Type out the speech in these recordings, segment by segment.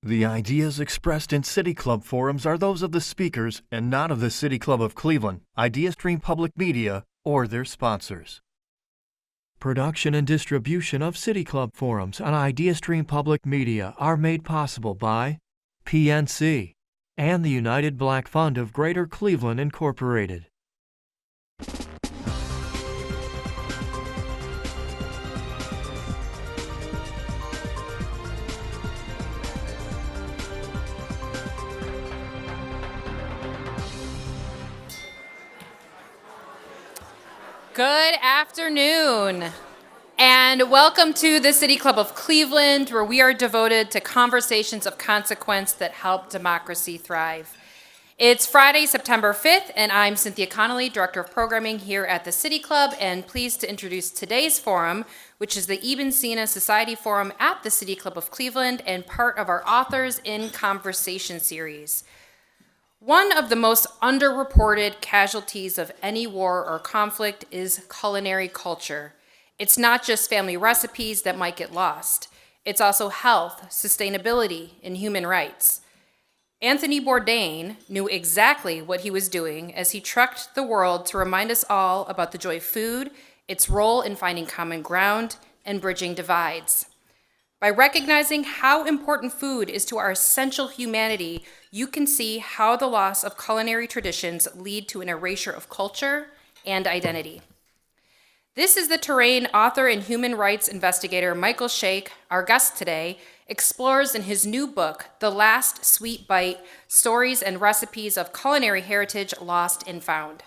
The ideas expressed in City Club forums are those of the speakers and not of the City Club of Cleveland, IdeaStream Public Media, or their sponsors. Production and distribution of City Club forums on IdeaStream Public Media are made possible by PNC and the United Black Fund of Greater Cleveland Incorporated. Good afternoon, and welcome to the City Club of Cleveland, where we are devoted to conversations of consequence that help democracy thrive. It's Friday, September 5th, and I'm Cynthia Connolly, Director of Programming here at the City Club, and pleased to introduce today's forum, which is the Ibn Sina Society Forum at the City Club of Cleveland and part of our Authors in Conversation series. One of the most underreported casualties of any war or conflict is culinary culture. It's not just family recipes that might get lost. It's also health, sustainability, and human rights. Anthony Bourdain knew exactly what he was doing as he trekked the world to remind us all about the joy of food, its role in finding common ground, and bridging divides. By recognizing how important food is to our essential humanity, you can see how the loss of culinary traditions lead to an erasure of culture and identity. This is the terrain author and human rights investigator Michael Shaikh, our guest today, explores in his new book, The Last Sweet Bite: Stories and Recipes of Culinary Heritage Lost and Found.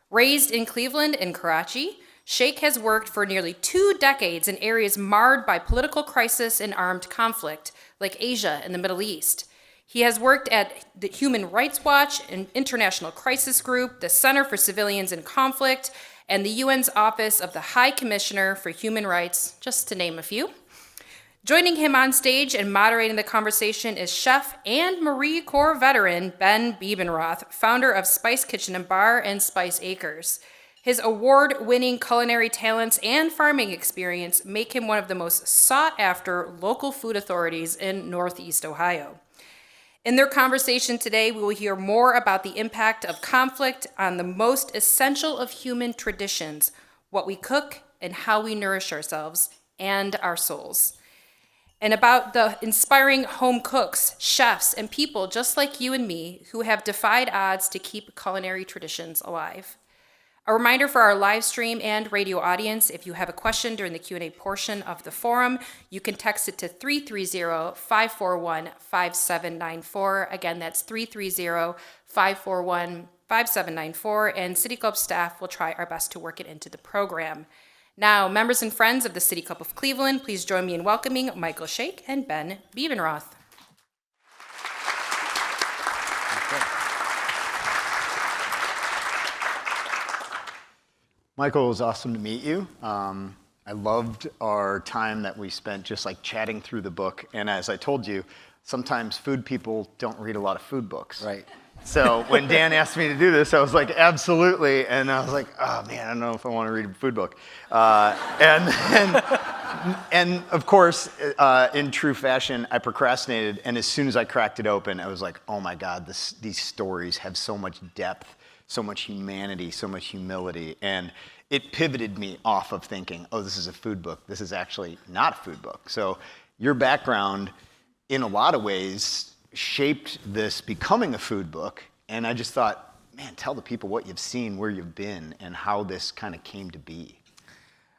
Raised in Cleveland and Karachi, Shaikh has worked for nearly 2 decades in areas marred by political crisis and armed conflict, like Asia and the Middle East. He has worked at the Human Rights Watch, an international crisis group, the Center for Civilians in Conflict, and the UN's Office of the High Commissioner for Human Rights, just to name a few. Joining him on stage and moderating the conversation is chef and Marine Corps veteran Ben Biebenroth, founder of Spice Kitchen and Bar and Spice Acres. His award-winning culinary talents and farming experience make him one of the most sought-after local food authorities in Northeast Ohio. In their conversation today, we will hear more about the impact of conflict on the most essential of human traditions, what we cook and how we nourish ourselves and our souls, and about the inspiring home cooks, chefs, and people just like you and me who have defied odds to keep culinary traditions alive. A reminder for our live stream and radio audience, if you have a question during the Q&A portion of the forum, you can text it to 330-541-5794. Again, that's 330-541-5794, and City Club staff will try our best to work it into the program. Now, members and friends of the City Club of Cleveland, please join me in welcoming Michael Shaikh and Ben Biebenroth. Michael, it was awesome to meet you. I loved our time that we spent just like chatting through the book. And as I told you, sometimes food people don't read a lot of food books. Right. So when Dan asked me to do this, I was like, absolutely. And I was like, oh man, I don't know if I want to read a food book. And of course, in true fashion, I procrastinated. And as soon as I cracked it open, I was like, oh my God, these stories have so much depth, so much humanity, so much humility. And it pivoted me off of thinking, oh, this is a food book. This is actually not a food book. So your background, in a lot of ways, shaped this becoming a food book. And I just thought, man, tell the people what you've seen, where you've been, and how this kind of came to be.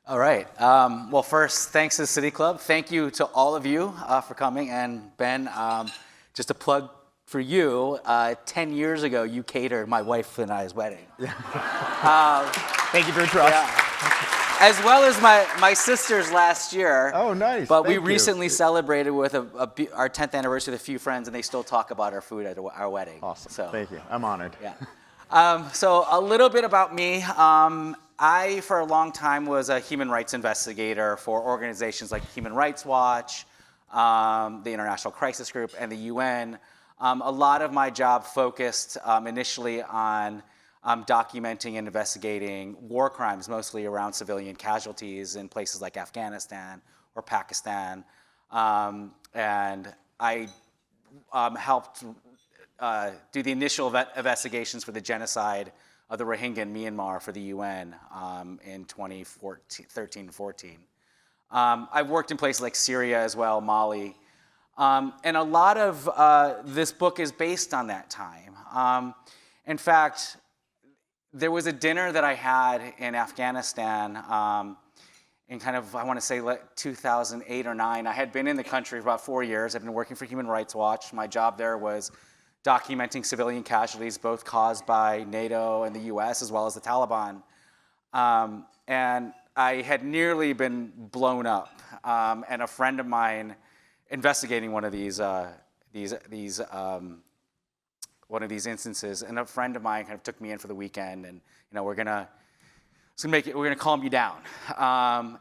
All right. Well, first, thanks to the City Club. Thank you to all of you for coming. And Ben, just a plug for you, 10 years ago, you catered my wife and I's wedding. Thank you for your trust. Yeah. As well as my sister's last year. Oh, nice. But we recently celebrated with our 10th anniversary with a few friends, and they still talk about our food at our wedding. Awesome. So, thank you. I'm honored. Yeah. So a little bit about me. I, for a long time, was a human rights investigator for organizations like Human Rights Watch, the International Crisis Group, and the UN. A lot of my job focused initially on documenting and investigating war crimes, mostly around civilian casualties in places like Afghanistan or Pakistan. And I helped do the initial investigations for the genocide of the Rohingya in Myanmar for the UN in 2013 and 14. I've worked in places like Syria as well, Mali. And a lot of this book is based on that time. In fact, there was a dinner that I had in Afghanistan in kind of, I want to say 2008 or 9. I had been in the country for about 4 years. I've been working for Human Rights Watch. My job there was documenting civilian casualties, both caused by NATO and the US, as well as the Taliban. And I had nearly been blown up. And a friend of mine investigating one of these instances, and a friend of mine kind of took me in for the weekend, and we're gonna calm you down.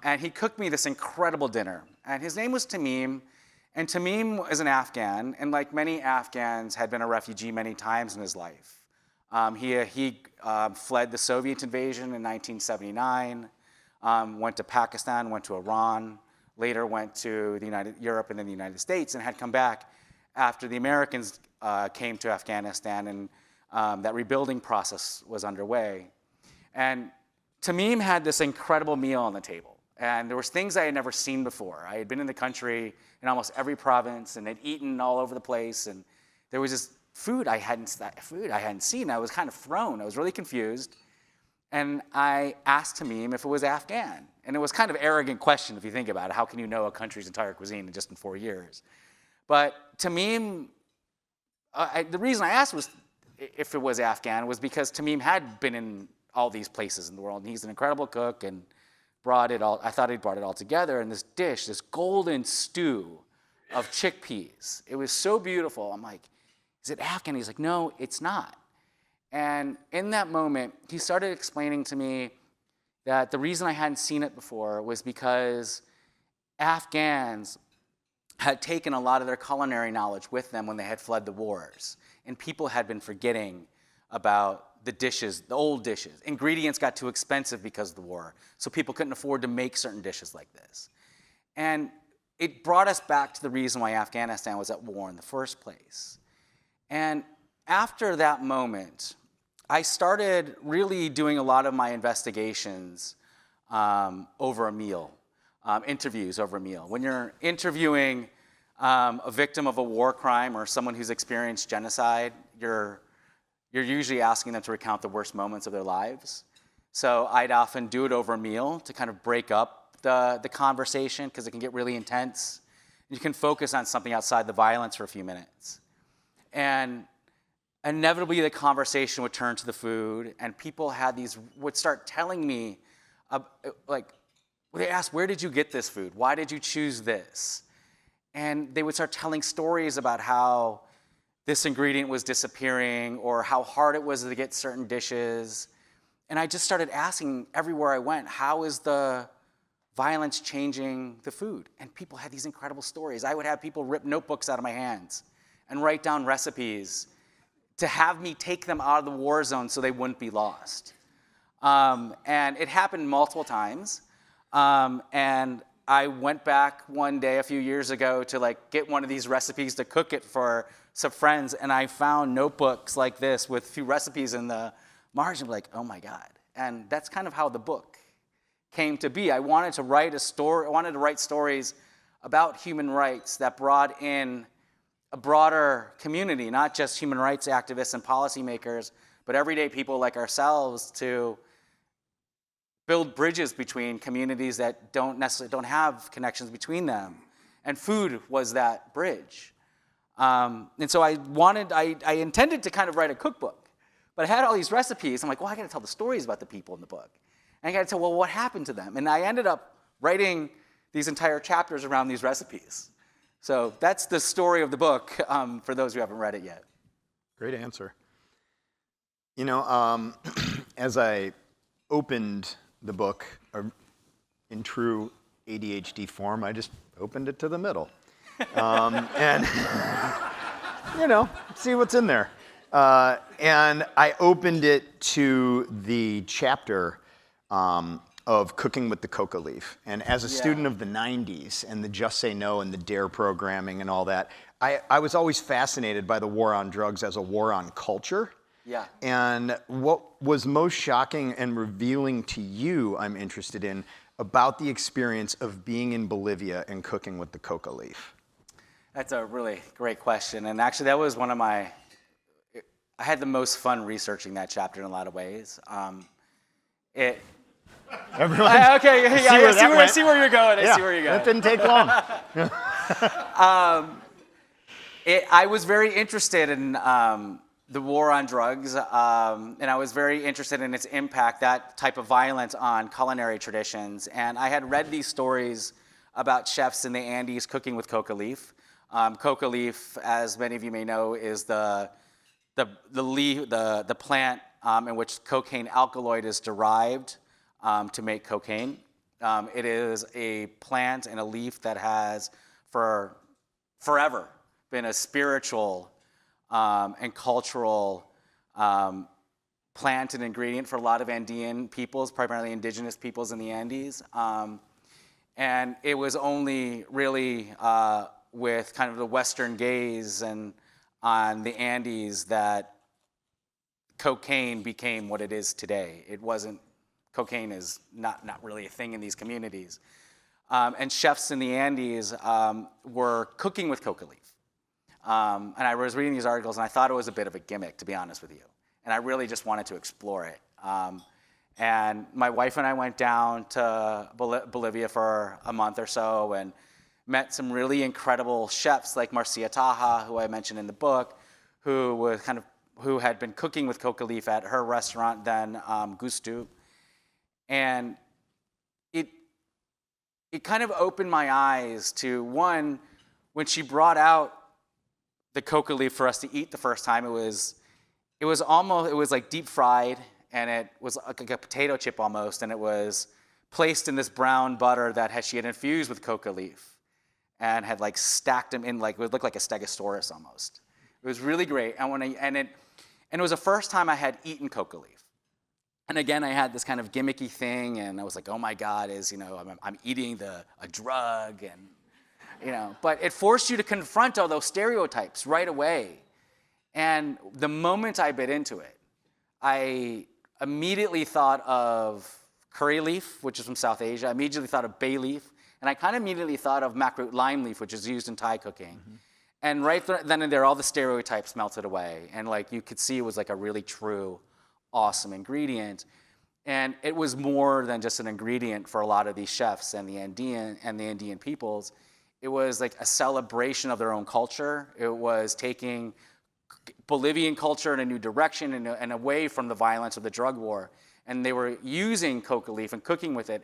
And he cooked me this incredible dinner, and his name was Tamim, and Tamim is an Afghan, and like many Afghans, had been a refugee many times in his life. He fled the Soviet invasion in 1979, went to Pakistan, went to Iran, later went to Europe and then the United States, and had come back after the Americans came to Afghanistan, and that rebuilding process was underway. And Tamim had this incredible meal on the table, and there was things I had never seen before. I had been in the country in almost every province, and had eaten all over the place, and there was this food I hadn't seen. I was kind of thrown. I was really confused, and I asked Tamim if it was Afghan, and it was kind of an arrogant question if you think about it. How can you know a country's entire cuisine just in 4 years? But Tamim, the reason I asked was if it was Afghan was because Tamim had been in all these places in the world, and he's an incredible cook, and I thought he'd brought it all together in this dish, this golden stew of chickpeas. It was so beautiful. I'm like, is it Afghan? He's like, no, it's not. And in that moment, he started explaining to me that the reason I hadn't seen it before was because Afghans had taken a lot of their culinary knowledge with them when they had fled the wars. And people had been forgetting about the dishes, the old dishes. Ingredients got too expensive because of the war, so people couldn't afford to make certain dishes like this. And it brought us back to the reason why Afghanistan was at war in the first place. And after that moment, I started really doing a lot of my investigations over a meal. Interviews over a meal. When you're interviewing a victim of a war crime or someone who's experienced genocide, you're usually asking them to recount the worst moments of their lives. So I'd often do it over a meal to kind of break up the conversation, because it can get really intense. You can focus on something outside the violence for a few minutes. And inevitably the conversation would turn to the food, and people would start telling me, they asked, where did you get this food? Why did you choose this? And they would start telling stories about how this ingredient was disappearing, or how hard it was to get certain dishes. And I just started asking everywhere I went, how is the violence changing the food? And people had these incredible stories. I would have people rip notebooks out of my hands and write down recipes to have me take them out of the war zone so they wouldn't be lost. And it happened multiple times. And I went back one day a few years ago to get one of these recipes to cook it for some friends, and I found notebooks like this with a few recipes in the margin, oh my God. And that's kind of how the book came to be. I wanted to write stories about human rights that brought in a broader community, not just human rights activists and policymakers, but everyday people like ourselves, to build bridges between communities that don't have connections between them. And food was that bridge. And so I intended to kind of write a cookbook, but I had all these recipes. I'm like, well, I got to tell the stories about the people in the book. And I got to tell, well, what happened to them? And I ended up writing these entire chapters around these recipes. So that's the story of the book, for those who haven't read it yet. Great answer. As I opened the book, in true ADHD form, I just opened it to the middle. And, see what's in there. And I opened it to the chapter of cooking with the coca leaf. And as a student of the 90s and the Just Say No and the DARE programming and all that, I was always fascinated by the war on drugs as a war on culture. Yeah. And what was most shocking and revealing to you, I'm interested in, about the experience of being in Bolivia and cooking with the coca leaf? That's a really great question. And actually, that was one of I had the most fun researching that chapter in a lot of ways. Everyone, Okay, I see where you're going. I see where you're going. That didn't take long. I was very interested in the war on drugs, and I was very interested in its impact, that type of violence on culinary traditions. And I had read these stories about chefs in the Andes cooking with coca leaf. Coca leaf, as many of you may know, is the plant in which cocaine alkaloid is derived to make cocaine. It is a plant and a leaf that has for forever been a spiritual and cultural plant and ingredient for a lot of Andean peoples, primarily indigenous peoples in the Andes. And it was only really with kind of the Western gaze and on the Andes that cocaine became what it is today. Cocaine is not really a thing in these communities. And chefs in the Andes were cooking with coca leaf. And I was reading these articles, and I thought it was a bit of a gimmick, to be honest with you. And I really just wanted to explore it. And my wife and I went down to Bolivia for a month or so and met some really incredible chefs like Marcia Taha, who I mentioned in the book, who had been cooking with coca leaf at her restaurant then, Gustu. And it kind of opened my eyes to, one, when she brought out the coca leaf for us to eat the first time, it was like deep fried, and it was like a potato chip almost, and it was placed in this brown butter that she had infused with coca leaf and had like stacked them in, like it would look like a stegosaurus almost. It was really great. And it was the first time I had eaten coca leaf. And again, I had this kind of gimmicky thing, and I was like, oh my God, I'm eating a drug, and but it forced you to confront all those stereotypes right away. And the moment I bit into it, I immediately thought of curry leaf, which is from South Asia. I immediately thought of bay leaf, and I kind of immediately thought of macaroon lime leaf, which is used in Thai cooking. Mm-hmm. And right then and there, all the stereotypes melted away, and like you could see, it was like a really true, awesome ingredient. And it was more than just an ingredient for a lot of these chefs and the Andean peoples. It was like a celebration of their own culture. It was taking Bolivian culture in a new direction and away from the violence of the drug war. And they were using coca leaf and cooking with it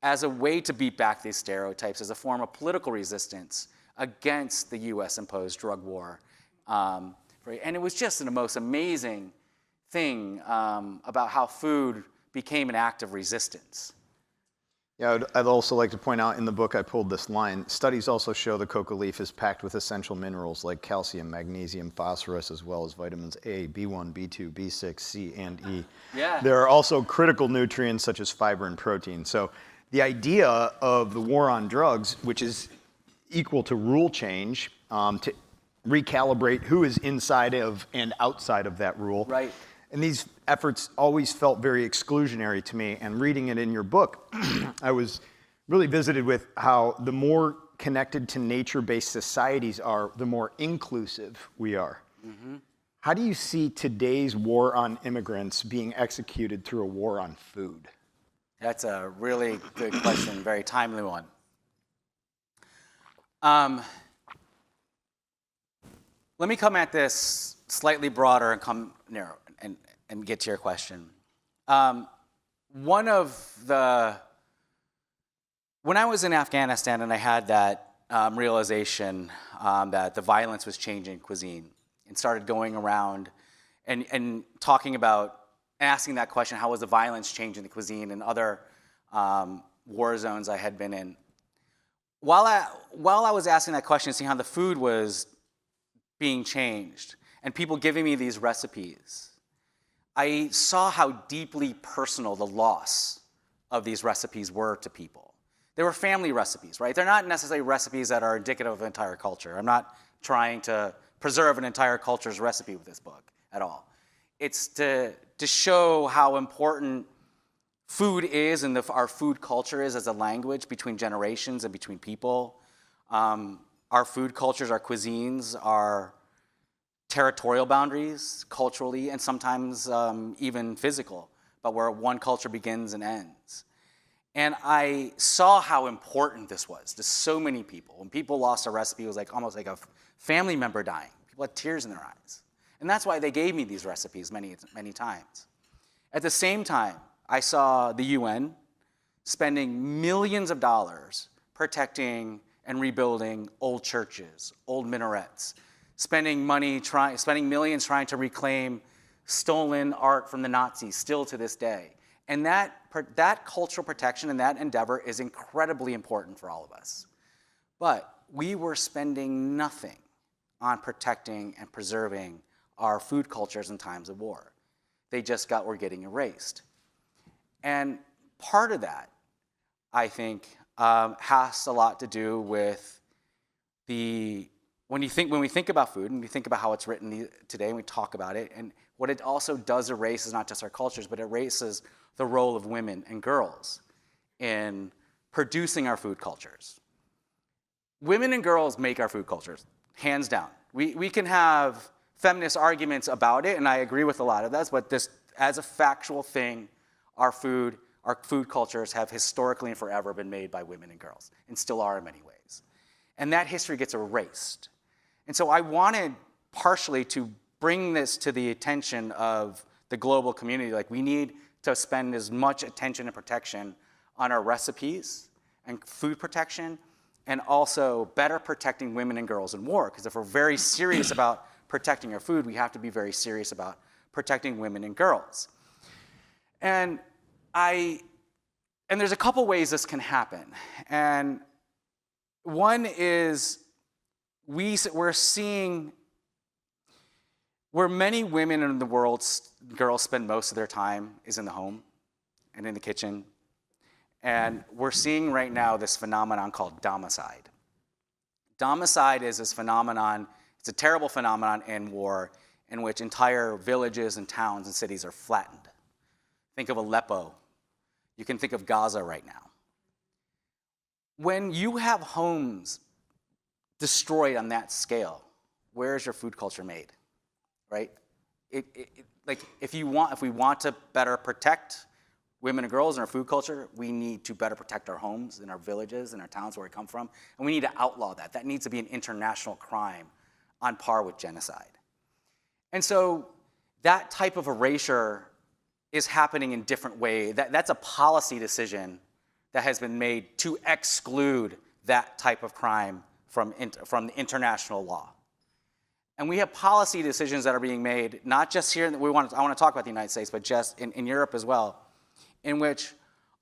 as a way to beat back these stereotypes, as a form of political resistance against the US-imposed drug war. And it was just the most amazing thing about how food became an act of resistance. Yeah, I'd also like to point out in the book I pulled this line. Studies also show the coca leaf is packed with essential minerals like calcium, magnesium, phosphorus, as well as vitamins A, B1, B2, B6, C, and E. Yeah. There are also critical nutrients such as fiber and protein. So the idea of the war on drugs, which is equal to rule change, to recalibrate who is inside of and outside of that rule. Right. And these efforts always felt very exclusionary to me. And reading it in your book, I was really visited with how the more connected to nature-based societies are, the more inclusive we are. Mm-hmm. How do you see today's war on immigrants being executed through a war on food? That's a really good question, very timely one. Let me come at this slightly broader and come narrow and get to your question. When I was in Afghanistan and I had that realization that the violence was changing cuisine, and started going around and talking about, asking that question, how was the violence changing the cuisine in other war zones I had been in? While I was asking that question, seeing how the food was being changed and people giving me these recipes, I saw how deeply personal the loss of these recipes were to people. They were family recipes, right? They're not necessarily recipes that are indicative of the entire culture. I'm not trying to preserve an entire culture's recipe with this book at all. It's to show how important food is and our food culture is as a language between generations and between people. Our food cultures, our cuisines, our territorial boundaries, culturally, and sometimes even physical, but where one culture begins and ends. And I saw how important this was to so many people. When people lost a recipe, it was like almost like a family member dying. People had tears in their eyes. And that's why they gave me these recipes many, many times. At the same time, I saw the UN spending millions of dollars protecting and rebuilding old churches, old minarets, spending millions trying to reclaim stolen art from the Nazis, still to this day. And that cultural protection and that endeavor is incredibly important for all of us. But we were spending nothing on protecting and preserving our food cultures in times of war. They just were getting erased. And part of that, I think, has a lot to do with when we think about food and we think about how it's written today and we talk about it, and what it also does erase is not just our cultures, but it erases the role of women and girls in producing our food cultures. Women and girls make our food cultures, hands down. We can have feminist arguments about it, and I agree with a lot of that, but this, as a factual thing, our food cultures have historically and forever been made by women and girls, and still are in many ways. And that history gets erased. And so I wanted partially to bring this to the attention of the global community. Like, we need to spend as much attention and protection on our recipes and food protection, and also better protecting women and girls in war. Because if we're very serious about protecting our food, we have to be very serious about protecting women and girls. And there's a couple ways this can happen. And one is we're seeing where many women in the world, girls spend most of their time is in the home and in the kitchen. And we're seeing right now this phenomenon called domicide. Domicide is this phenomenon, it's a terrible phenomenon in war in which entire villages and towns and cities are flattened. Think of Aleppo. You can think of Gaza right now. When you have homes destroyed on that scale, where is your food culture made, right? Like, if we want to better protect women and girls in our food culture, we need to better protect our homes and our villages and our towns where we come from, and we need to outlaw that. That needs to be an international crime on par with genocide. And so that type of erasure is happening in different ways. That's a policy decision that has been made to exclude that type of crime from the international law. And we have policy decisions that are being made, not just here, I want to talk about the United States, but just in Europe as well, in which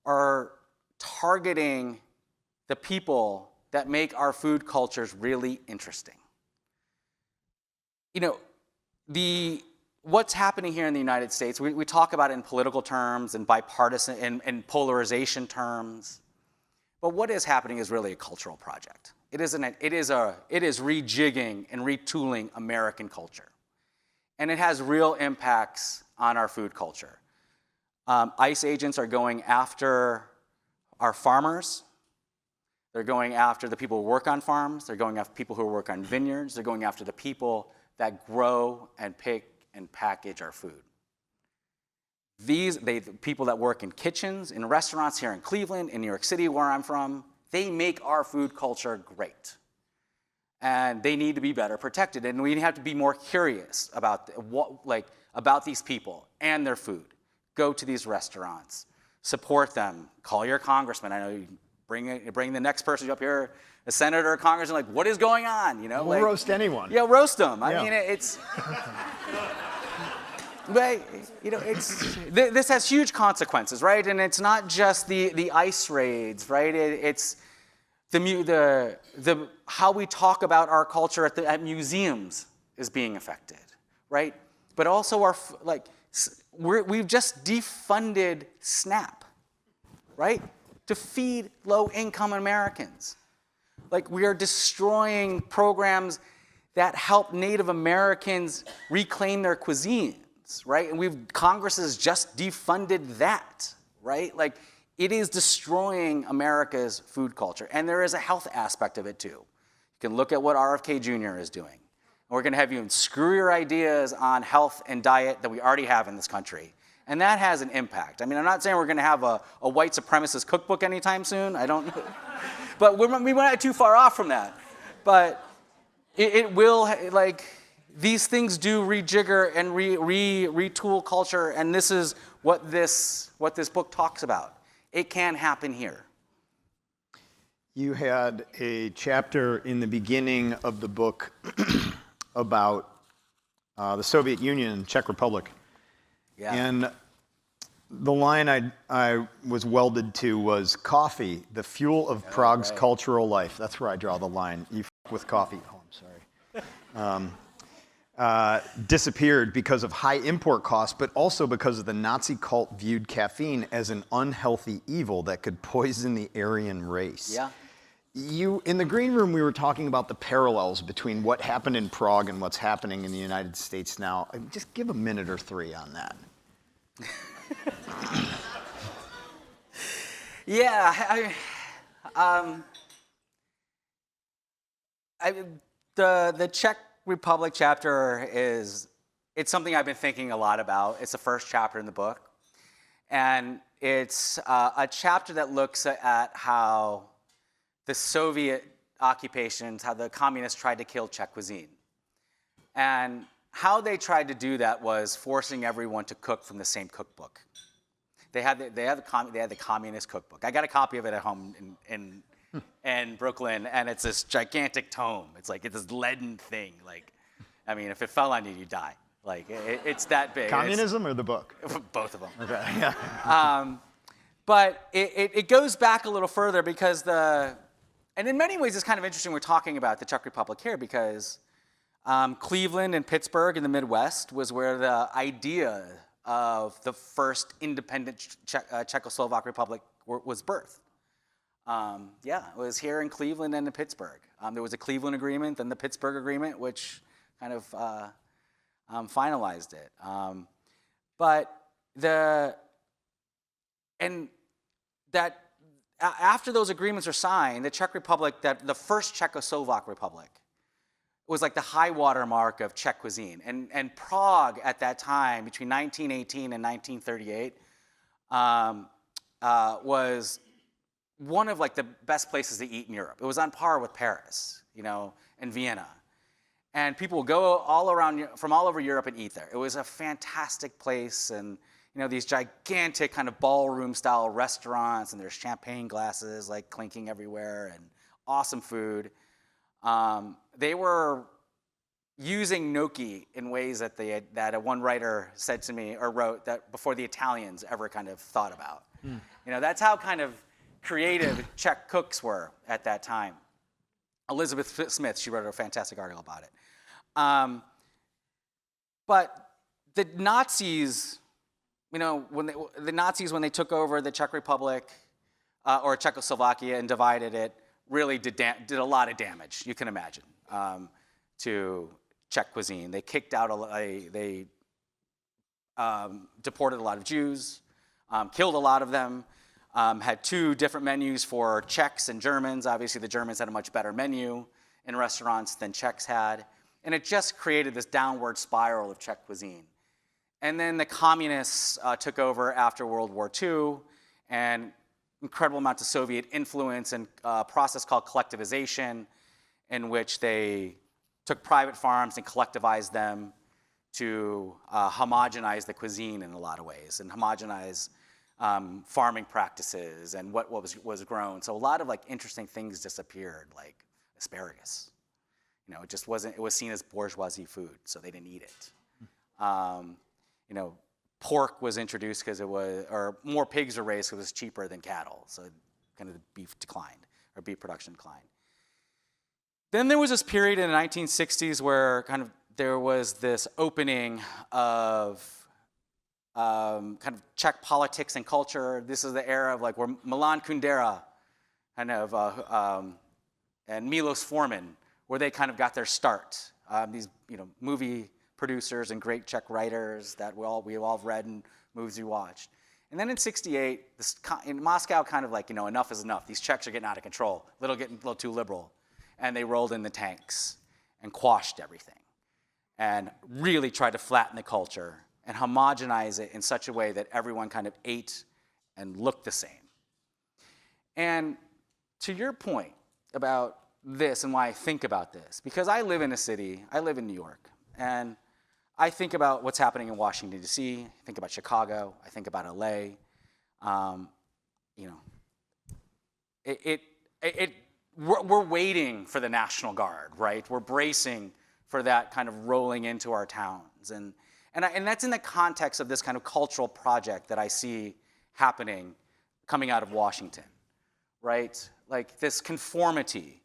are targeting the people that make our food cultures really interesting. You know, what's happening here in the United States, we talk about it in political terms and bipartisan and polarization terms, but what is happening is really a cultural project. It is rejigging and retooling American culture. And it has real impacts on our food culture. ICE agents are going after our farmers. They're going after the people who work on farms. They're going after people who work on vineyards. They're going after the people that grow and pick and package our food. The people that work in kitchens, in restaurants here in Cleveland, in New York City, where I'm from, they make our food culture great. And they need to be better protected. And we have to be more curious about about these people and their food. Go to these restaurants, support them, call your congressman. I know you bring the next person up here, a senator or congressman, like, what is going on? You know, we'll roast anyone. Yeah, roast them. I mean, it's. But, you know, this has huge consequences, right? And it's not just the ICE raids, right? It's how we talk about our culture at museums is being affected, right? But also we've just defunded SNAP, right? To feed low-income Americans. Like, we are destroying programs that helped Native Americans reclaim their cuisines, right? And Congress has just defunded that, right? Like, it is destroying America's food culture. And there is a health aspect of it too. You can look at what RFK Jr. is doing. And we're gonna have you screw your ideas on health and diet that we already have in this country. And that has an impact. I mean, I'm not saying we're gonna have a white supremacist cookbook anytime soon. I don't know. But we went not too far off from that. But it will, like, these things do rejigger and retool culture, and this is what this book talks about. It can happen here. You had a chapter in the beginning of the book about the Soviet Union and Czech Republic. Yeah. And the line I was welded to was coffee, the fuel of Prague's cultural life. That's where I draw the line. You f with coffee. Oh, I'm sorry. Disappeared because of high import costs, but also because of the Nazi cult viewed caffeine as an unhealthy evil that could poison the Aryan race. Yeah. In the green room, we were talking about the parallels between what happened in Prague and what's happening in the United States now. Just give a minute or three on that. Yeah, the Czech Republic chapter it's something I've been thinking a lot about. It's the first chapter in the book. And it's a chapter that looks at how the Soviet occupations, how the communists tried to kill Czech cuisine. And how they tried to do that was forcing everyone to cook from the same cookbook. They had the communist cookbook. I got a copy of it at home in Brooklyn, and it's this gigantic tome. It's this leaden thing. Like, I mean, if it fell on you, you'd die. Like, it's that big. Communism or the book? Both of them. Okay. Yeah. But it goes back a little further because and in many ways it's kind of interesting we're talking about the Czech Republic here because Cleveland and Pittsburgh in the Midwest was where the idea of the first independent Czechoslovak Republic was birthed. Yeah, it was here in Cleveland and in Pittsburgh. There was a Cleveland Agreement, then the Pittsburgh Agreement, which kind of finalized it. After those agreements are signed, the Czech Republic, the first Czechoslovak Republic, was like the high water mark of Czech cuisine. And Prague at that time, between 1918 and 1938, was one of the best places to eat in Europe. It was on par with Paris, and Vienna. And people would go from all over Europe and eat there. It was a fantastic place, and these gigantic kind of ballroom-style restaurants, and there's champagne glasses clinking everywhere, and awesome food. They were using gnocchi in ways that one writer said to me or wrote that before the Italians ever kind of thought about. That's how kind of creative Czech cooks were at that time. Elizabeth Smith, she wrote a fantastic article about it. But the Nazis, when they took over the Czech Republic or Czechoslovakia and divided it, really did a lot of damage, you can imagine, to Czech cuisine. They kicked out, they deported a lot of Jews, killed a lot of them, had two different menus for Czechs and Germans. Obviously, the Germans had a much better menu in restaurants than Czechs had. And it just created this downward spiral of Czech cuisine. And then the communists took over after World War II, and incredible amount of Soviet influence and a process called collectivization, in which they took private farms and collectivized them to homogenize the cuisine in a lot of ways and homogenize farming practices and what was grown. So a lot of interesting things disappeared, like asparagus. It just wasn't, it was seen as bourgeoisie food, so they didn't eat it. Pork was introduced because or more pigs were raised because it was cheaper than cattle. So kind of the beef declined, or beef production declined. Then there was this period in the 1960s where kind of there was this opening of kind of Czech politics and culture. This is the era of where Milan Kundera kind of, and Milos Forman, where they kind of got their start these movie producers and great Czech writers that we all have read and movies we watched. And then in '68, in Moscow, kind of like, enough is enough. These Czechs are getting out of control, getting a little too liberal. And they rolled in the tanks and quashed everything and really tried to flatten the culture and homogenize it in such a way that everyone kind of ate and looked the same. And to your point about this and why I think about this, because I live in a city, I live in New York, and I think about what's happening in Washington, D.C., I think about Chicago, I think about L.A. We're waiting for the National Guard, right? We're bracing for that kind of rolling into our towns. And that's in the context of this kind of cultural project that I see happening coming out of Washington, right? Like this conformity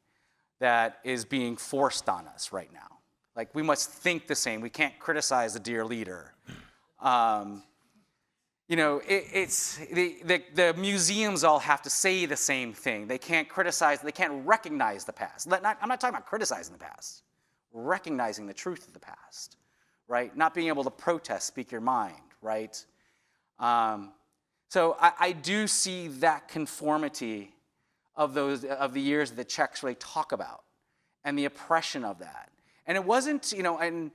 that is being forced on us right now. Like, we must think the same. We can't criticize the dear leader. It's the museums all have to say the same thing. They can't criticize, they can't recognize the past. I'm not talking about criticizing the past. Recognizing the truth of the past, right? Not being able to protest, speak your mind, right? So I do see that conformity of the years that the Czechs really talk about and the oppression of that. And it wasn't, and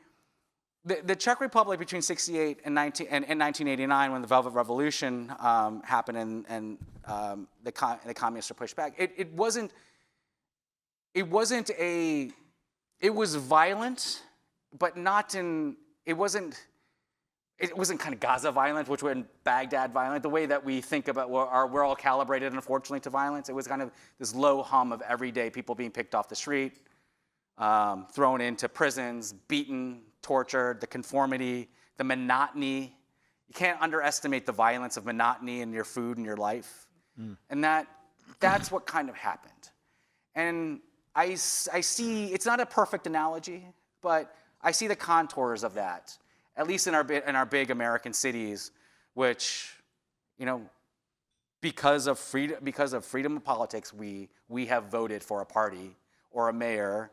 the Czech Republic between '68 and 1989, when the Velvet Revolution happened and the communists were pushed back, it was violent, but not in, it wasn't kind of Gaza violent, which was Baghdad violent, the way that we think about, we're all calibrated, unfortunately, to violence. It was kind of this low hum of everyday people being picked off the street, thrown into prisons, beaten, tortured, the conformity, the monotony. You can't underestimate the violence of monotony in your food and your life. And that's what kind of happened. And I see, it's not a perfect analogy, but I see the contours of that, at least in our big American cities, which, because of freedom of politics, we have voted for a party or a mayor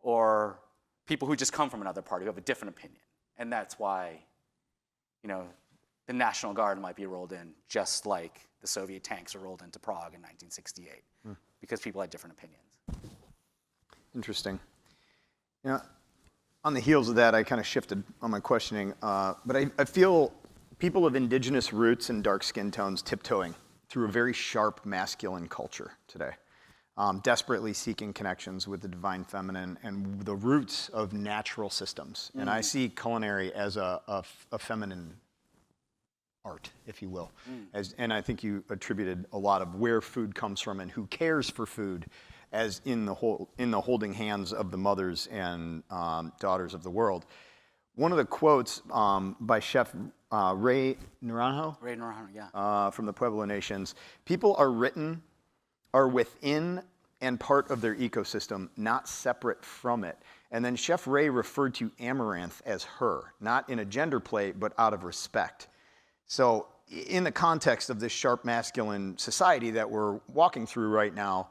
or people who just come from another party who have a different opinion. And that's why, the National Guard might be rolled in just like the Soviet tanks were rolled into Prague in 1968, because people had different opinions. Interesting. On the heels of that, I kind of shifted on my questioning, but I feel people of indigenous roots and dark skin tones tiptoeing through a very sharp masculine culture today, desperately seeking connections with the divine feminine and the roots of natural systems. And I see culinary as a feminine art, if you will. And I think you attributed a lot of where food comes from and who cares for food as in the holding hands of the mothers and daughters of the world. One of the quotes by Chef Ray Naranjo? Ray Naranjo, yeah. From the Pueblo Nations, people are within and part of their ecosystem, not separate from it. And then Chef Ray referred to amaranth as her, not in a gender play, but out of respect. So in the context of this sharp masculine society that we're walking through right now,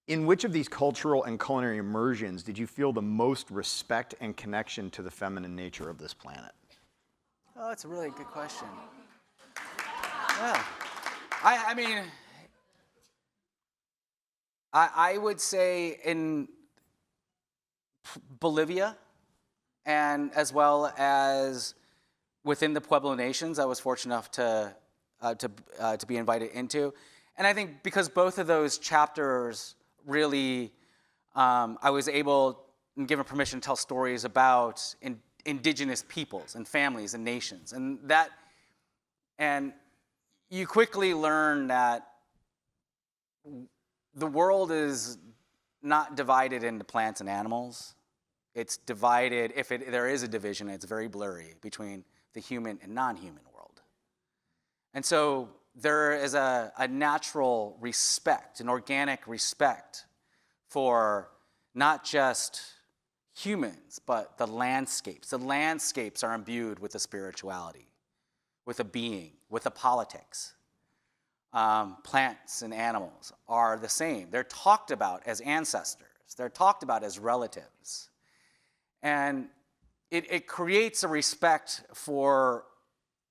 in which of these cultural and culinary immersions did you feel the most respect and connection to the feminine nature of this planet? Oh, that's a really good question. Yeah. I mean, I would say in Bolivia, and as well as within the Pueblo Nations, I was fortunate enough to be invited into. And I think because both of those chapters really, I was able and given permission to tell stories about indigenous peoples and families and nations. And you quickly learn that the world is not divided into plants and animals. It's divided, there is a division, it's very blurry between the human and non-human world. And so there is a natural respect, an organic respect for not just humans, but the landscapes. The landscapes are imbued with a spirituality, with a being, with a politics. Plants and animals are the same. They're talked about as ancestors. They're talked about as relatives. And it creates a respect for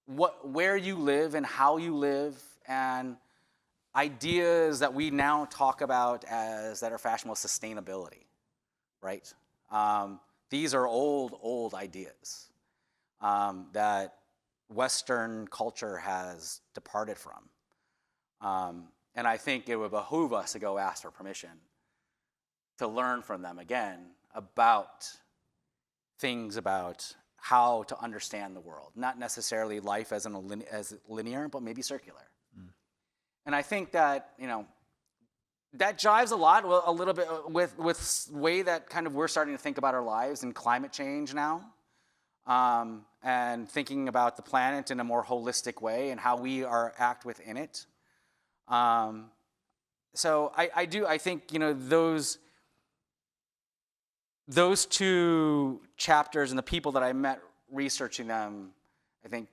where you live and how you live, and ideas that we now talk about as that are fashionable, sustainability, right? These are old ideas that Western culture has departed from. And I think it would behoove us to go ask for permission to learn from them again about things about how to understand the world. Not necessarily life as linear, but maybe circular. And I think that, that jives a little bit with way that kind of we're starting to think about our lives and climate change now, and thinking about the planet in a more holistic way and how we act within it. So I think those two chapters and the people that I met researching them, I think,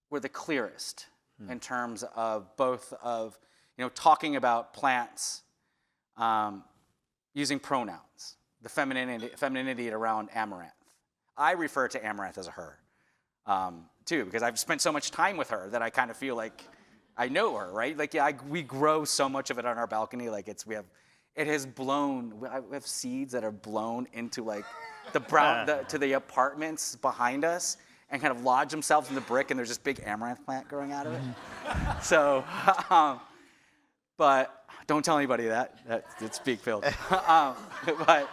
were the clearest in terms of both of talking about plants, using pronouns, the femininity around amaranth. I refer to amaranth as a her, too, because I've spent so much time with her that I kind of feel like I know her, right? Like, yeah, we grow so much of it on our balcony. Like, it has blown. We have seeds that are blown into like to the apartments behind us, and kind of lodge themselves in the brick, and there's this big amaranth plant growing out of it. So, but don't tell anybody that. It's big field. But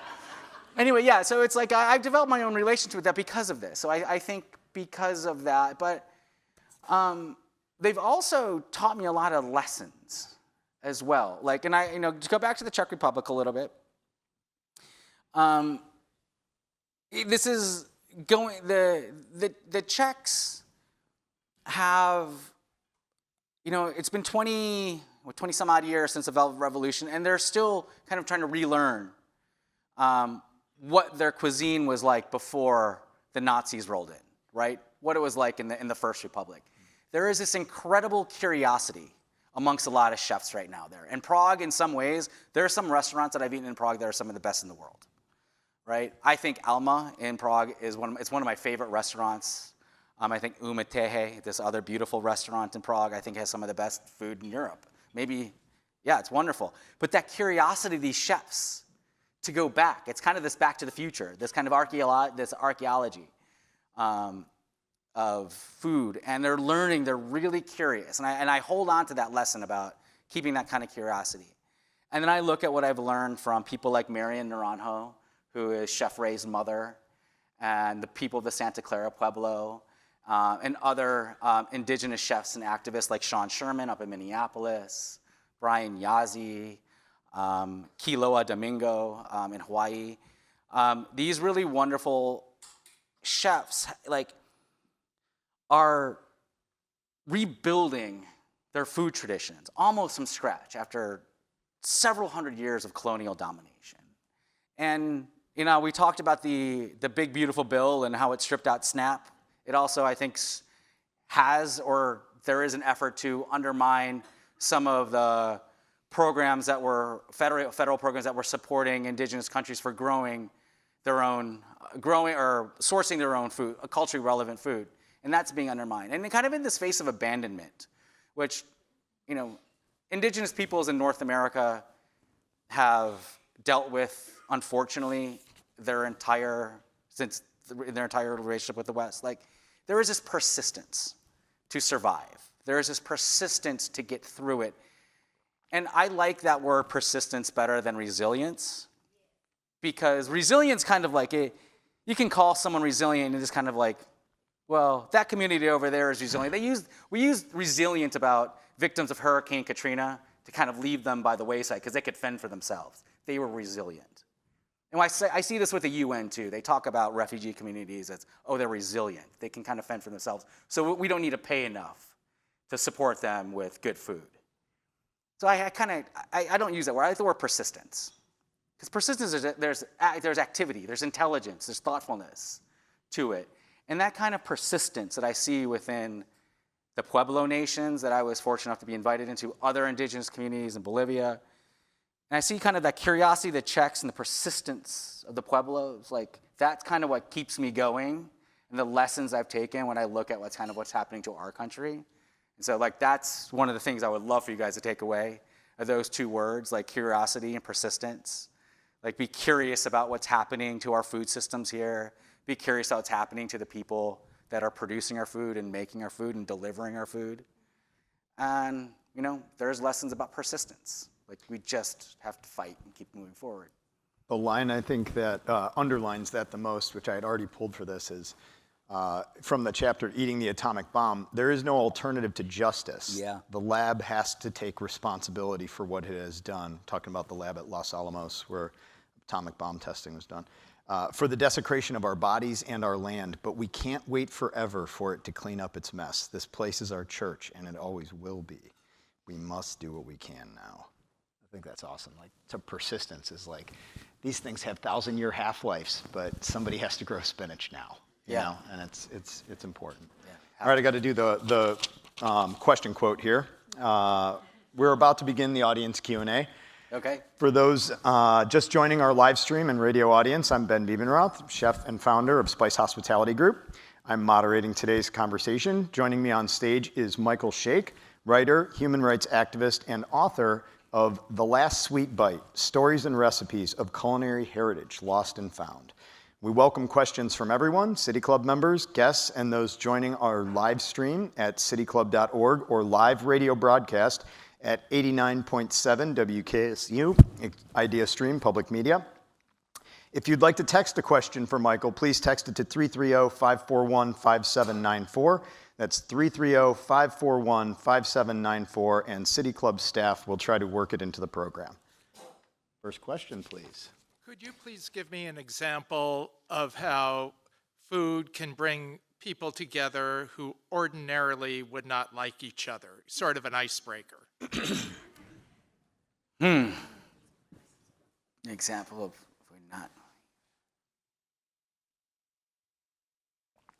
anyway, yeah, so it's like I've developed my own relationship with that because of this. So I think because of that, but they've also taught me a lot of lessons as well. Like, and to go back to the Czech Republic a little bit, this is going, the Czechs have, it's been 20 some odd years since the Velvet Revolution, and they're still kind of trying to relearn what their cuisine was like before the Nazis rolled in, right? What it was like in the First Republic. There is this incredible curiosity amongst a lot of chefs right now there. In Prague, in some ways, there are some restaurants that I've eaten in Prague that are some of the best in the world, right? I think Alma in Prague is one of my favorite restaurants. I think Umetehe, this other beautiful restaurant in Prague, I think has some of the best food in Europe. Maybe, yeah, it's wonderful. But that curiosity of these chefs to go back, it's kind of this back to the future, this kind of archaeology of food, and they're learning, they're really curious. And I hold on to that lesson about keeping that kind of curiosity. And then I look at what I've learned from people like Marian Naranjo, who is Chef Ray's mother, and the people of the Santa Clara Pueblo, and other indigenous chefs and activists like Sean Sherman up in Minneapolis, Brian Yazzie, Kiloa Domingo in Hawaii. These really wonderful chefs, are rebuilding their food traditions almost from scratch after several hundred years of colonial domination. And we talked about the big beautiful bill and how it stripped out SNAP. It also, I think, there is an effort to undermine some of the programs that were federal programs that were supporting indigenous countries for growing or sourcing their own food, a culturally relevant food. And that's being undermined. And kind of in this face of abandonment, which, indigenous peoples in North America have dealt with, unfortunately, their entire relationship with the West. There is this persistence to survive. There is this persistence to get through it. And I like that word persistence better than resilience, because resilience kind of you can call someone resilient and just kind of well, that community over there is resilient. We used resilient about victims of Hurricane Katrina to kind of leave them by the wayside because they could fend for themselves. They were resilient. And I see this with the UN too. They talk about refugee communities as, they're resilient. They can kind of fend for themselves. So we don't need to pay enough to support them with good food. So I don't use that word. I like the word persistence. Because persistence, there's activity, there's intelligence, there's thoughtfulness to it. And that kind of persistence that I see within the Pueblo nations that I was fortunate enough to be invited into, other indigenous communities in Bolivia, And I see kind of that curiosity, the checks, and the persistence of the Pueblos. Like, that's kind of what keeps me going, and the lessons I've taken when I look at what's happening to our country. And so, like, that's one of the things I would love for you guys to take away, are those two words, like curiosity and persistence. Like, be curious about what's happening to our food systems here. Be curious about what's happening to the people that are producing our food and making our food and delivering our food. And, you know, there's lessons about persistence. Like, we just have to fight and keep moving forward. The line I think that underlines that the most, which I had already pulled for this, is from the chapter Eating the Atomic Bomb, there is no alternative to justice. Yeah. The lab has to take responsibility for what it has done. Talking about the lab at Los Alamos where atomic bomb testing was done. For the desecration of our bodies and our land, but we can't wait forever for it to clean up its mess. This place is our church, and it always will be. We must do what we can now. I think that's awesome. Like, to persistence is like, these things have 1,000-year half-lives, but somebody has to grow spinach now, you know, and it's important. Yeah. All right, I got to do the question quote here. We're about to begin the audience Q&A. Okay. For those just joining our live stream and radio audience, I'm Ben Biebenroth, chef and founder of Spice Hospitality Group. I'm moderating today's conversation. Joining me on stage is Michael Shaikh, writer, human rights activist, and author of The Last Sweet Bite, Stories and Recipes of Culinary Heritage, Lost and Found. We welcome questions from everyone, City Club members, guests, and those joining our live stream at cityclub.org or live radio broadcast at 89.7 WKSU, Idea Stream Public Media. If you'd like to text a question for Michael, please text it to 330-541-5794. That's 330-541-5794, and City Club staff will try to work it into the program. First question, please. Could you please give me an example of how food can bring people together who ordinarily would not like each other, sort of an icebreaker? An example of we're not.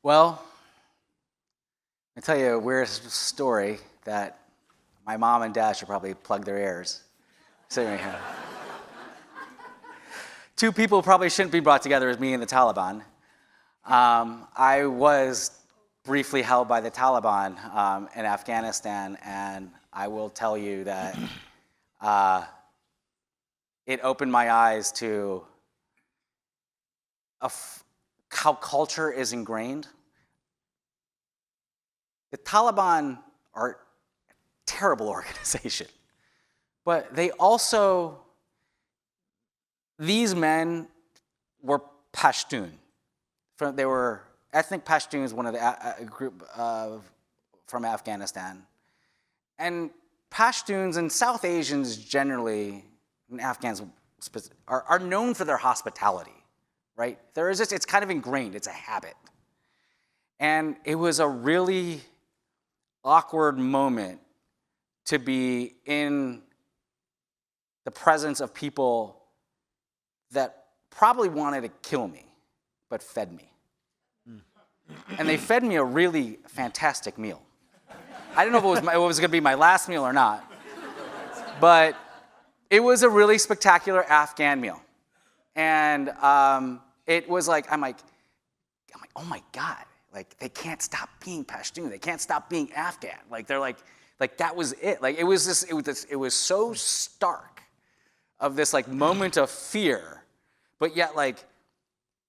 Well, I tell you a weird story that my mom and dad should probably plug their ears. Sitting right here. Two people probably shouldn't be brought together as me and the Taliban. I was briefly held by the Taliban in Afghanistan, and I will tell you that it opened my eyes to how culture is ingrained. The Taliban are a terrible organization, but they also, these men were Pashtun. They were ethnic Pashtuns, one of the group from Afghanistan. And Pashtuns and South Asians generally, and Afghans are known for their hospitality, right? It's kind of ingrained, it's a habit. And it was a really awkward moment to be in the presence of people that probably wanted to kill me, but fed me. And they fed me a really fantastic meal. I don't know if it was going to be my last meal or not, but it was a really spectacular Afghan meal. And it was like, I'm like, oh my God, like they can't stop being Pashtun, they can't stop being Afghan. Like they're like that was it. Like it was so stark of this like moment of fear, but yet like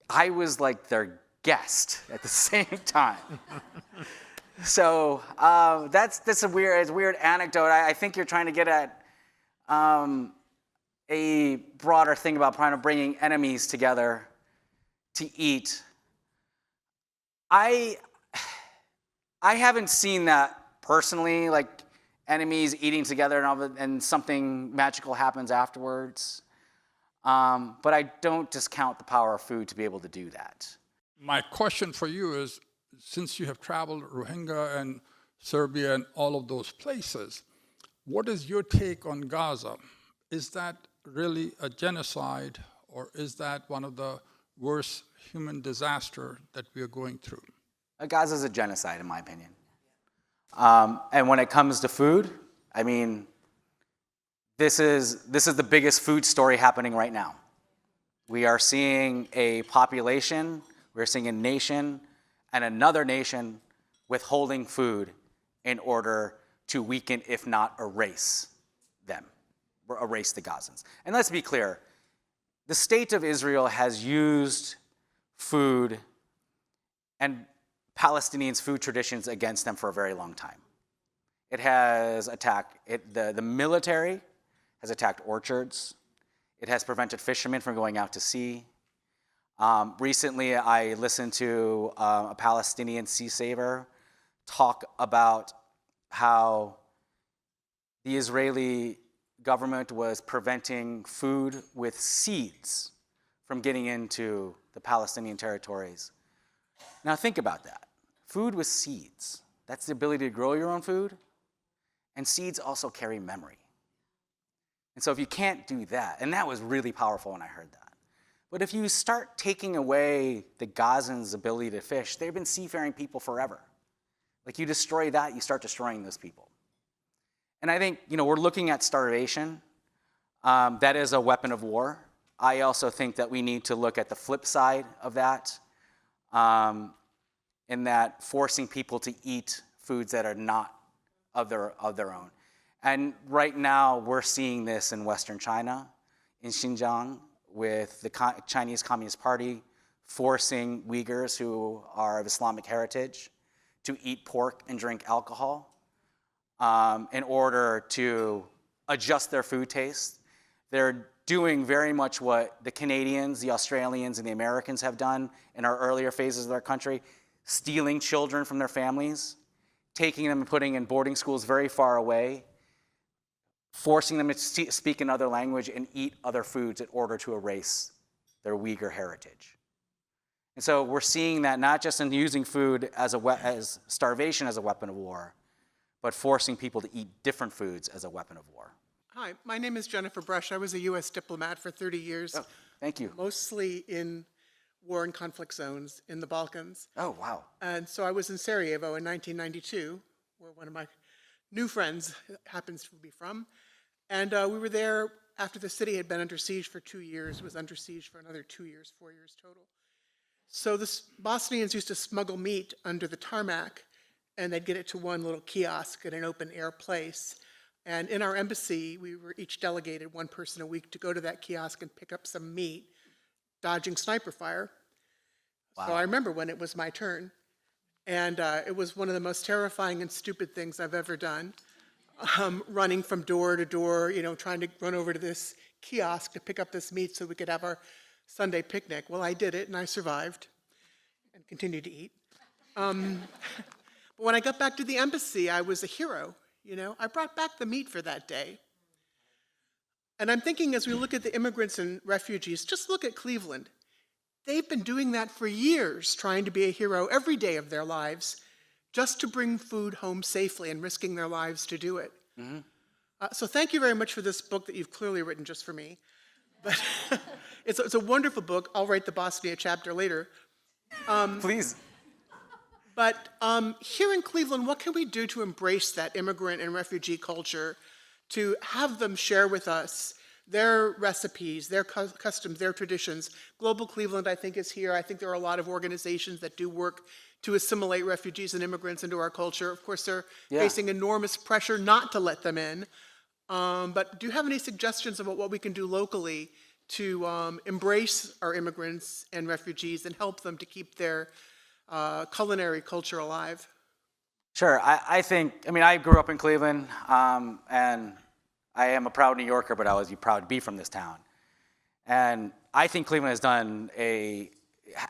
I was like their guest at the same time. So that's a weird anecdote. I think you're trying to get at a broader thing about trying to bringing enemies together to eat. I haven't seen that personally, like enemies eating together and something magical happens afterwards. But I don't discount the power of food to be able to do that. My question for you is, since you have traveled Rohingya and Serbia and all of those places, what is your take on Gaza? Is that really a genocide, or is that one of the worst human disaster that we are going through? Gaza is a genocide, in my opinion. And when it comes to food, I mean, this is the biggest food story happening right now. We are seeing a population, we're seeing a nation and another nation withholding food in order to weaken, if not erase them, or erase the Gazans. And let's be clear, the state of Israel has used food and Palestinians' food traditions against them for a very long time. It has attacked, the military has attacked orchards. It has prevented fishermen from going out to sea. Recently, I listened to a Palestinian sea saver talk about how the Israeli government was preventing food with seeds from getting into the Palestinian territories. Now think about that. Food with seeds. That's the ability to grow your own food. And seeds also carry memory. And so if you can't do that, and that was really powerful when I heard that. But if you start taking away the Gazans' ability to fish, they've been seafaring people forever. Like you destroy that, you start destroying those people. And I think, we're looking at starvation. That is a weapon of war. I also think that we need to look at the flip side of that, in that forcing people to eat foods that are not of their own. And right now, we're seeing this in Western China, in Xinjiang, with the Chinese Communist Party forcing Uyghurs who are of Islamic heritage to eat pork and drink alcohol in order to adjust their food taste. They're doing very much what the Canadians, the Australians, and the Americans have done in our earlier phases of our country, stealing children from their families, taking them and putting in boarding schools very far away, forcing them to speak another language and eat other foods in order to erase their Uyghur heritage. And so we're seeing that not just in using food as starvation as a weapon of war, but forcing people to eat different foods as a weapon of war. Hi, my name is Jennifer Brush. I was a U.S. diplomat for 30 years. Oh, thank you. Mostly in war and conflict zones in the Balkans. Oh, wow. And so I was in Sarajevo in 1992, where one of my new friends happens to be from. And we were there after the city had been under siege for 2 years, was under siege for another 2 years, 4 years total. So the Bosnians used to smuggle meat under the tarmac, and they'd get it to one little kiosk at an open air place. And in our embassy, we were each delegated one person a week to go to that kiosk and pick up some meat, dodging sniper fire. Wow. So I remember when it was my turn. And it was one of the most terrifying and stupid things I've ever done. Running from door to door, trying to run over to this kiosk to pick up this meat so we could have our Sunday picnic. Well, I did it, and I survived and continued to eat. But when I got back to the embassy, I was a hero. I brought back the meat for that day. And I'm thinking as we look at the immigrants and refugees, just look at Cleveland. They've been doing that for years, trying to be a hero every day of their lives, just to bring food home safely and risking their lives to do it. Mm-hmm. So thank you very much for this book that you've clearly written just for me. But it's a wonderful book. I'll write the Bosnia chapter later. Please. But here in Cleveland, what can we do to embrace that immigrant and refugee culture, to have them share with us their recipes, their customs, their traditions? Global Cleveland, I think, is here. I think there are a lot of organizations that do work to assimilate refugees and immigrants into our culture. Of course, they're facing enormous pressure not to let them in. But do you have any suggestions about what we can do locally to embrace our immigrants and refugees and help them to keep their culinary culture alive? Sure. I grew up in Cleveland, and I am a proud New Yorker, but I was proud to be from this town. And I think Cleveland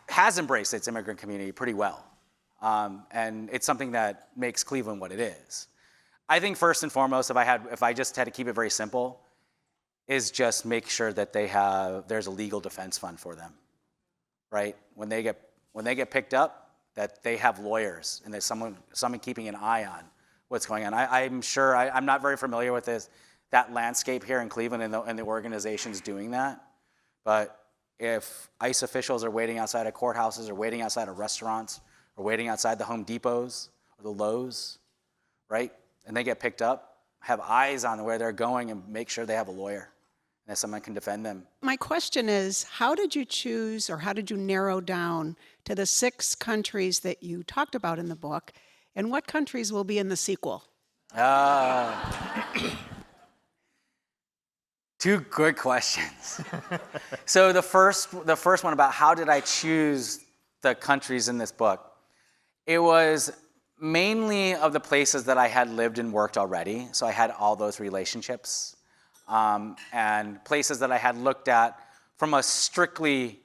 has embraced its immigrant community pretty well. And it's something that makes Cleveland what it is. I think first and foremost, if I just had to keep it very simple, is just make sure that there's a legal defense fund for them, right? When they get picked up, that they have lawyers and there's someone keeping an eye on what's going on. I'm sure, I'm not very familiar with that landscape here in Cleveland and the organizations doing that. But if ICE officials are waiting outside of courthouses or waiting outside of restaurants or waiting outside the Home Depots or the Lowe's, right? And they get picked up, have eyes on where they're going and make sure they have a lawyer and that someone can defend them. My question is, how did you choose or how did you narrow down to the 6 countries that you talked about in the book, and what countries will be in the sequel? Two good questions. So the first one about how did I choose the countries in this book, it was mainly of the places that I had lived and worked already. So I had all those relationships and places that I had looked at from a strictly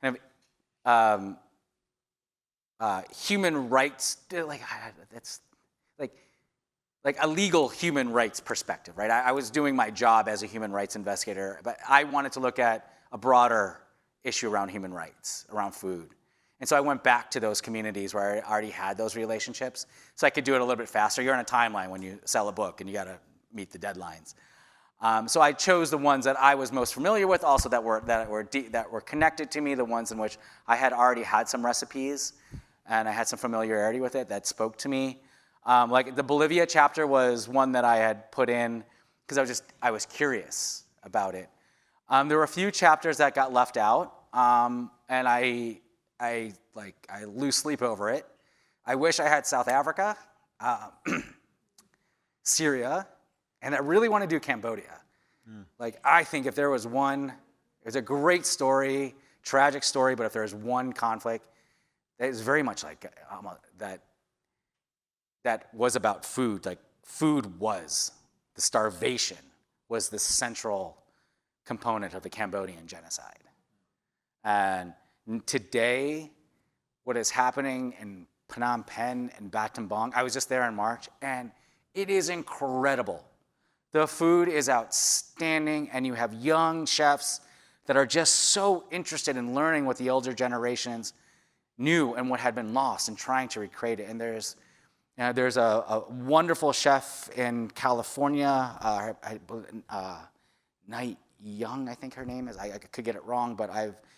kind of human rights, like a legal human rights perspective, right? I was doing my job as a human rights investigator, but I wanted to look at a broader issue around human rights, around food. And so I went back to those communities where I already had those relationships, so I could do it a little bit faster. You're on a timeline when you sell a book, and you got to meet the deadlines. So I chose the ones that I was most familiar with, also that were connected to me, the ones in which I had already had some recipes, and I had some familiarity with it that spoke to me. Like the Bolivia chapter was one that I had put in because I was curious about it. There were a few chapters that got left out, and I lose sleep over it. I wish I had South Africa, Syria, and I really want to do Cambodia. Like, I think if there was one, it's a great story, tragic story, but if there's one conflict that is very much like that was about food, like food was, the starvation was the central component of the Cambodian genocide. And today, what is happening in Phnom Penh and Battambang, I was just there in March, and it is incredible. The food is outstanding, and you have young chefs that are just so interested in learning what the older generations knew and what had been lost and trying to recreate it. And there's a wonderful chef in California, Night Young, I think her name is. I could get it wrong, but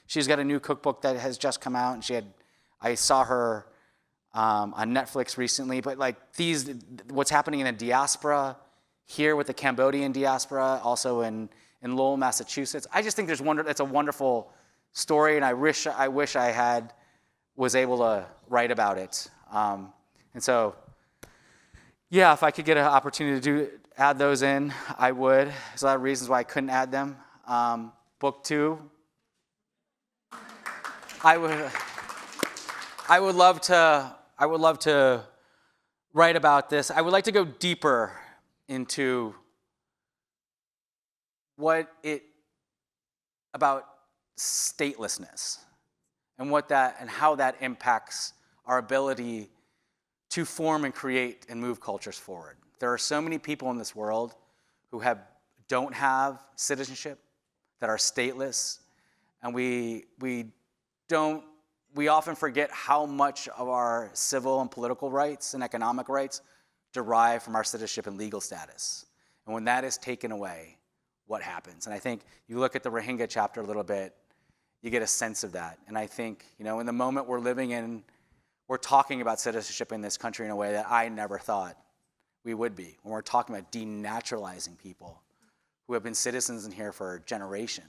she's got a new cookbook that has just come out, and I saw her on Netflix recently. But like what's happening in the diaspora here with the Cambodian diaspora, also in Lowell, Massachusetts. I just think it's a wonderful story, and I wish I was able to write about it. And so, yeah, if I could get an opportunity to add those in, I would. There's a lot of reasons why I couldn't add them. Book 2, I would love to write about this. I would like to go deeper into about statelessness and how that impacts our ability to form and create and move cultures forward. There are so many people in this world who don't have citizenship, that are stateless, and we often forget how much of our civil and political rights and economic rights derive from our citizenship and legal status. And when that is taken away, what happens? And I think you look at the Rohingya chapter a little bit, you get a sense of that. And I think, in the moment we're living in, we're talking about citizenship in this country in a way that I never thought we would be. When we're talking about denaturalizing people who have been citizens in here for a generation.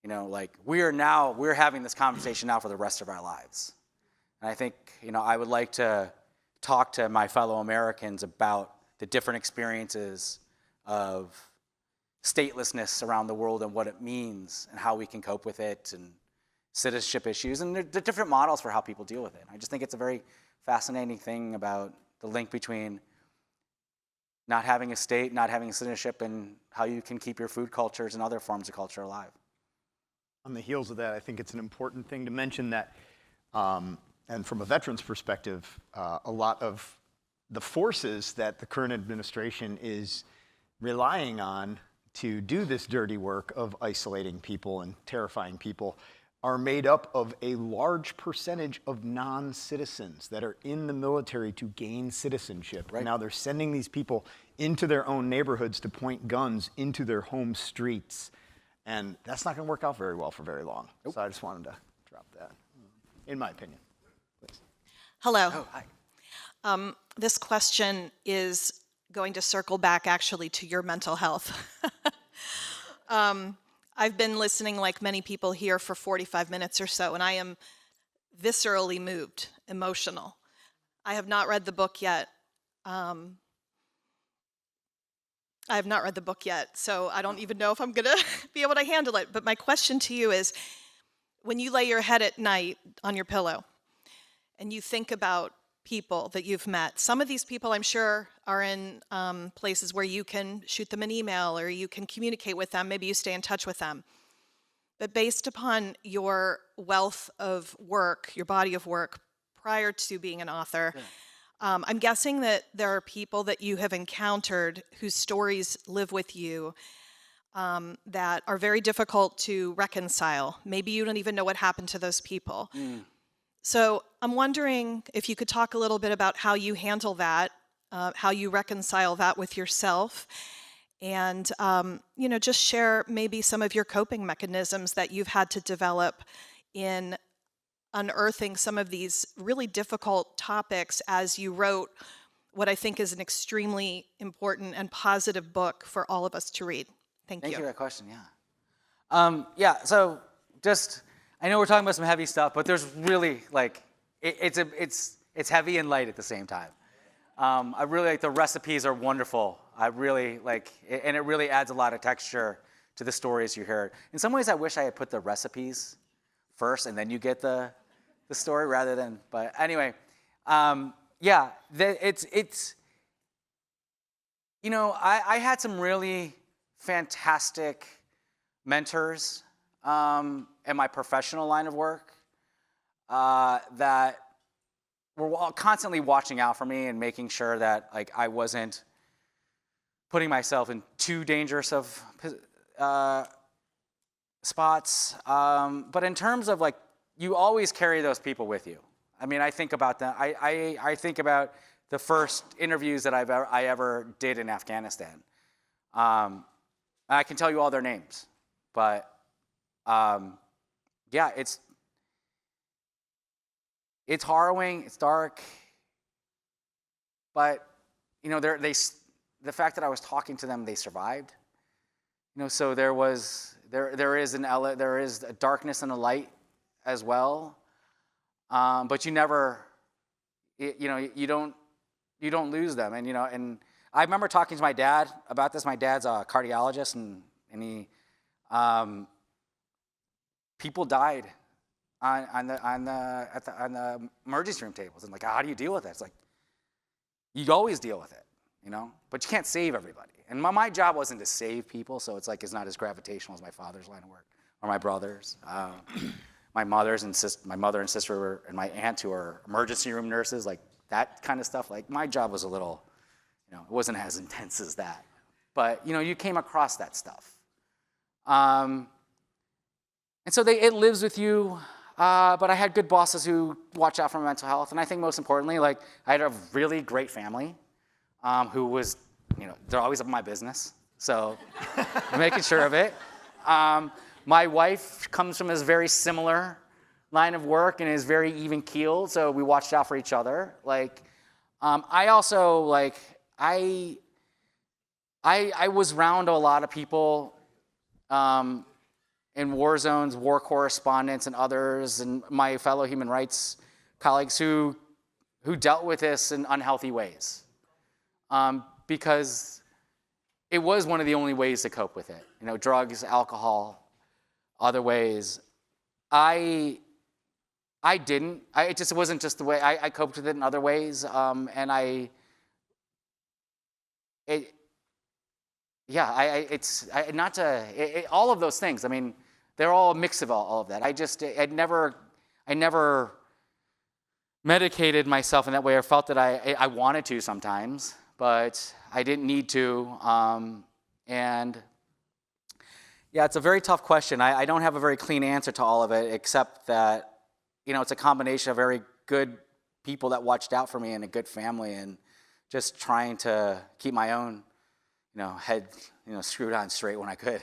We're having this conversation now for the rest of our lives. And I think, I would like to talk to my fellow Americans about the different experiences of statelessness around the world and what it means and how we can cope with it and citizenship issues and the different models for how people deal with it. I just think it's a very fascinating thing about the link between not having a state, not having citizenship, and how you can keep your food cultures and other forms of culture alive. On the heels of that, I think it's an important thing to mention that, and from a veteran's perspective, a lot of the forces that the current administration is relying on to do this dirty work of isolating people and terrifying people are made up of a large percentage of non-citizens that are in the military to gain citizenship. Right now they're sending these people into their own neighborhoods to point guns into their home streets. And that's not going to work out very well for very long. Nope. So I just wanted to drop that, in my opinion. Please. Hello. Oh, hi. This question is going to circle back actually to your mental health. I've been listening, like many people here, for 45 minutes or so, and I am viscerally moved, emotional. I have not read the book yet. So I don't even know if I'm going to be able to handle it. But my question to you is, when you lay your head at night on your pillow and you think about people that you've met, some of these people I'm sure are in places where you can shoot them an email or you can communicate with them, maybe you stay in touch with them. But based upon your wealth of work, your body of work prior to being an author, I'm guessing that there are people that you have encountered whose stories live with you that are very difficult to reconcile. Maybe you don't even know what happened to those people. So I'm wondering if you could talk a little bit about how you handle that, how you reconcile that with yourself, and just share maybe some of your coping mechanisms that you've had to develop in unearthing some of these really difficult topics as you wrote what I think is an extremely important and positive book for all of us to read. Thank you. Thank you for that question, so just, I know we're talking about some heavy stuff, but there's really, it's heavy and light at the same time. I really like the recipes are wonderful. I really like, and it really adds a lot of texture to the stories you hear. In some ways, I wish I had put the recipes first and then you get the story rather than, but anyway, I had some really fantastic mentors in my professional line of work that were constantly watching out for me and making sure that I wasn't putting myself in too dangerous of spots. But in terms of you always carry those people with you. I mean, I think about that. I think about the first interviews that I ever did in Afghanistan. I can tell you all their names, but it's harrowing, it's dark, but the fact that I was talking to them, they survived. So there is a darkness and a light as well, but you never, you don't lose them, and I remember talking to my dad about this. My dad's a cardiologist, and he, people died on the emergency room tables, and how do you deal with it? It's you always deal with it, but you can't save everybody. And my job wasn't to save people, so it's it's not as gravitational as my father's line of work or my brother's. My mother and sister and my aunt, who are emergency room nurses, that kind of stuff. My job was a little, it wasn't as intense as that. But you came across that stuff, and so it lives with you. But I had good bosses who watch out for my mental health, and I think most importantly, I had a really great family, who was, they're always up in my business, so I'm making sure of it. My wife comes from a very similar line of work and is very even-keeled, so we watched out for each other. I also, I was around a lot of people in war zones, war correspondents and others, and my fellow human rights colleagues who dealt with this in unhealthy ways. Because it was one of the only ways to cope with it. Drugs, alcohol, other ways. I didn't. It just wasn't just the way I coped with it in other ways, and all of those things. I mean, they're all a mix of all of that. I never medicated myself in that way, or felt that I wanted to sometimes, but I didn't need to, and. Yeah, it's a very tough question. I don't have a very clean answer to all of it, except that, it's a combination of very good people that watched out for me and a good family, and just trying to keep my own, head, screwed on straight when I could.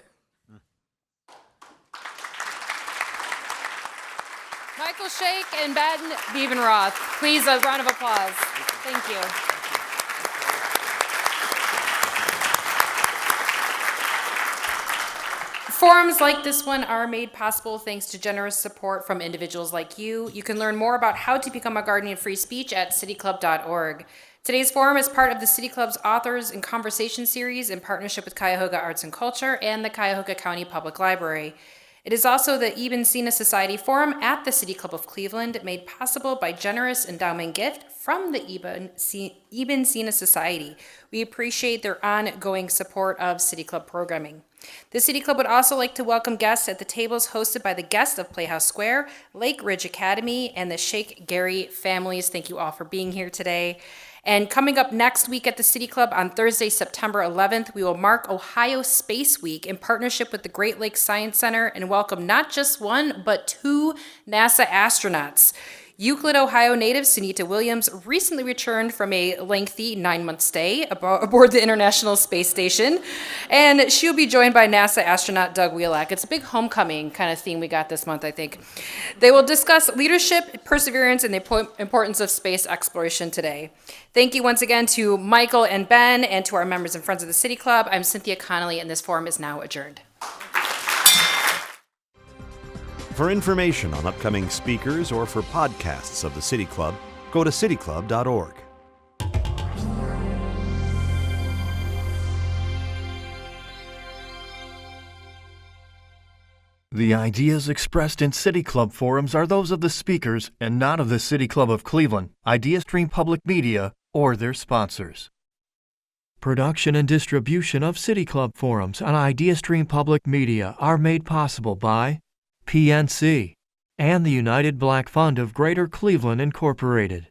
Michael Shaikh and Ben Beavenroth, please, a round of applause. Thank you. Forums like this one are made possible thanks to generous support from individuals like you. You can learn more about how to become a guardian of free speech at cityclub.org. Today's forum is part of the City Club's Authors and Conversation series in partnership with Cuyahoga Arts and Culture and the Cuyahoga County Public Library. It is also the Ibn Sina Society Forum at the City Club of Cleveland, made possible by generous endowment gift from the Ibn Sina Society. We appreciate their ongoing support of City Club programming. The City Club would also like to welcome guests at the tables hosted by the guests of Playhouse Square, Lake Ridge Academy, and the Sheikh Gary families. Thank you all for being here today. And coming up next week at the City Club on Thursday, September 11th, we will mark Ohio Space Week in partnership with the Great Lakes Science Center and welcome not just one, but 2 NASA astronauts. Euclid, Ohio native Sunita Williams recently returned from a lengthy 9-month stay aboard the International Space Station, and she'll be joined by NASA astronaut Doug Wheelak. It's a big homecoming kind of theme we got this month, I think. They will discuss leadership, perseverance, and the importance of space exploration today. Thank you once again to Michael and Ben, and to our members and friends of the City Club. I'm Cynthia Connolly, and this forum is now adjourned. For information on upcoming speakers or for podcasts of the City Club, go to cityclub.org. The ideas expressed in City Club forums are those of the speakers and not of the City Club of Cleveland, IdeaStream Public Media, or their sponsors. Production and distribution of City Club forums on IdeaStream Public Media are made possible by PNC and the United Black Fund of Greater Cleveland Incorporated.